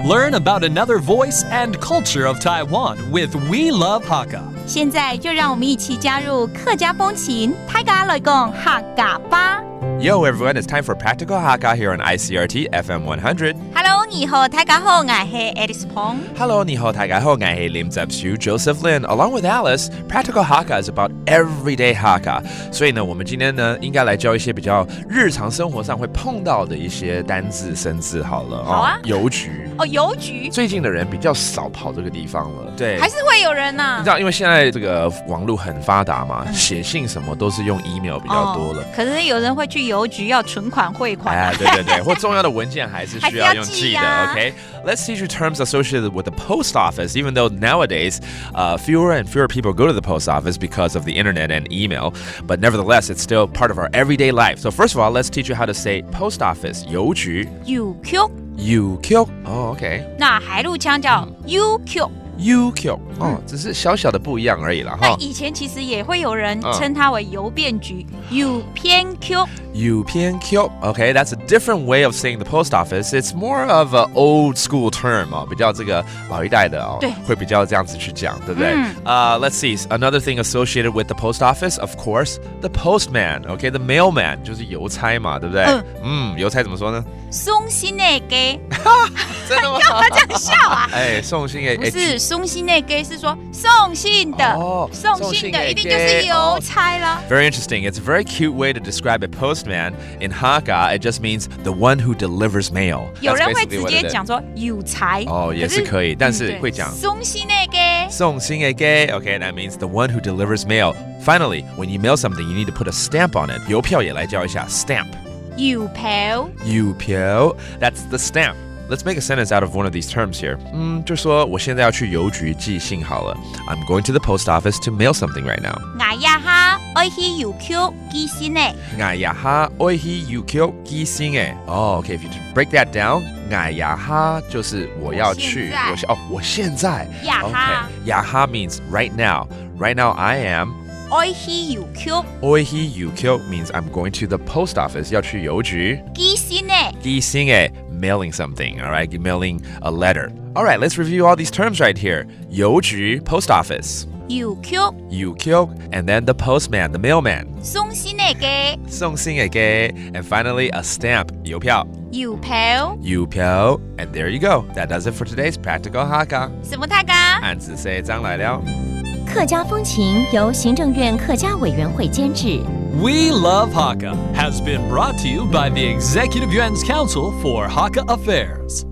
Learn about another voice and culture of Taiwan with We Love Hakka. 现在就让我们一起加入客家风情，大家来讲客家吧。Yo everyone, it's time for Practical Hakka here on Icrt FM 100. Hello， 你好，大家好，我是 Alice Pong。Hello, 你好，大家好，我是林泽修 Joseph Lin. Along with Alice, Practical Hakka is about everyday Hakka. 所以呢，我们今天呢，应该来教一些比较日常生活上会碰到的一些单字、生字。好了，好啊，邮局。邮局。最近的人比较少跑这个地方了，对，还是会有人啊。你知道，因为现在这个网络很发达嘛，写信什么都是用 email 比较多了。可是有人会去邮局要存款汇款。哎，对，或重要的文件还是需要用寄的。Okay, let's teach you terms associated with the post office. Even though nowadays, fewer and fewer people go to the post office because of the internet and email, but nevertheless, it's still part of our everyday life. So first of all, let's teach you how to say post office. 邮局。邮局。邮局。哦 ，OK。那海陆腔叫邮局。邮局只是小小的不一样而已啦。那以前其实也会有人称它为邮便局，邮便局。邮便局 ，OK, that's a different way of saying the post office. It's more of an old school term 比较这个老一代的对，会比较这样子去讲，对不对？Let's see, another thing associated with the post office, of course, the postman. Okay, the mailman 就是邮差嘛，对不对？邮差怎么说呢？送信的给。真的吗？干嘛这样笑啊？哎，送信的不是送信的给，是说送信的。送信的一定就是邮差了。Very interesting. It's a very cute way to describe a postman. In Hakka, it just means the one who delivers mail. 有人会直接讲说邮差。也是可以，但是会讲送信的给。送信的给 Okay, that means the one who delivers mail. Finally, when you mail something, you need to put a stamp on it. 邮票也来教一下 stamp. 邮票。邮票 That's the stamp. Let's make a sentence out of one of these terms here. 就说我现在要去邮局寄信好了。I'm going to the post office to mail something right now. 我呀哈爱去邮局寄信的。我呀哈爱去邮局寄信的。Okay, if you break that down, 我呀哈就是我要去。我现在。呀哈。呀哈 means right now. Right now, I am. 爱去邮局。爱去邮局 means I'm going to the post office. 要去邮局。寄信的。寄信的 mailing something, all right? Mailing a letter. All right, let's review all these terms right here. 邮局 post office. 邮局 and then the postman, the mailman. 送信的给送信的给 and finally a stamp. 邮票邮票 and there you go. That does it for today's Practical Hakka. 什么大家？按字say张来了。客家风情由行政院客家委员会监制。We Love Hakka has been brought to you by the Executive Yuan's Council for Hakka Affairs.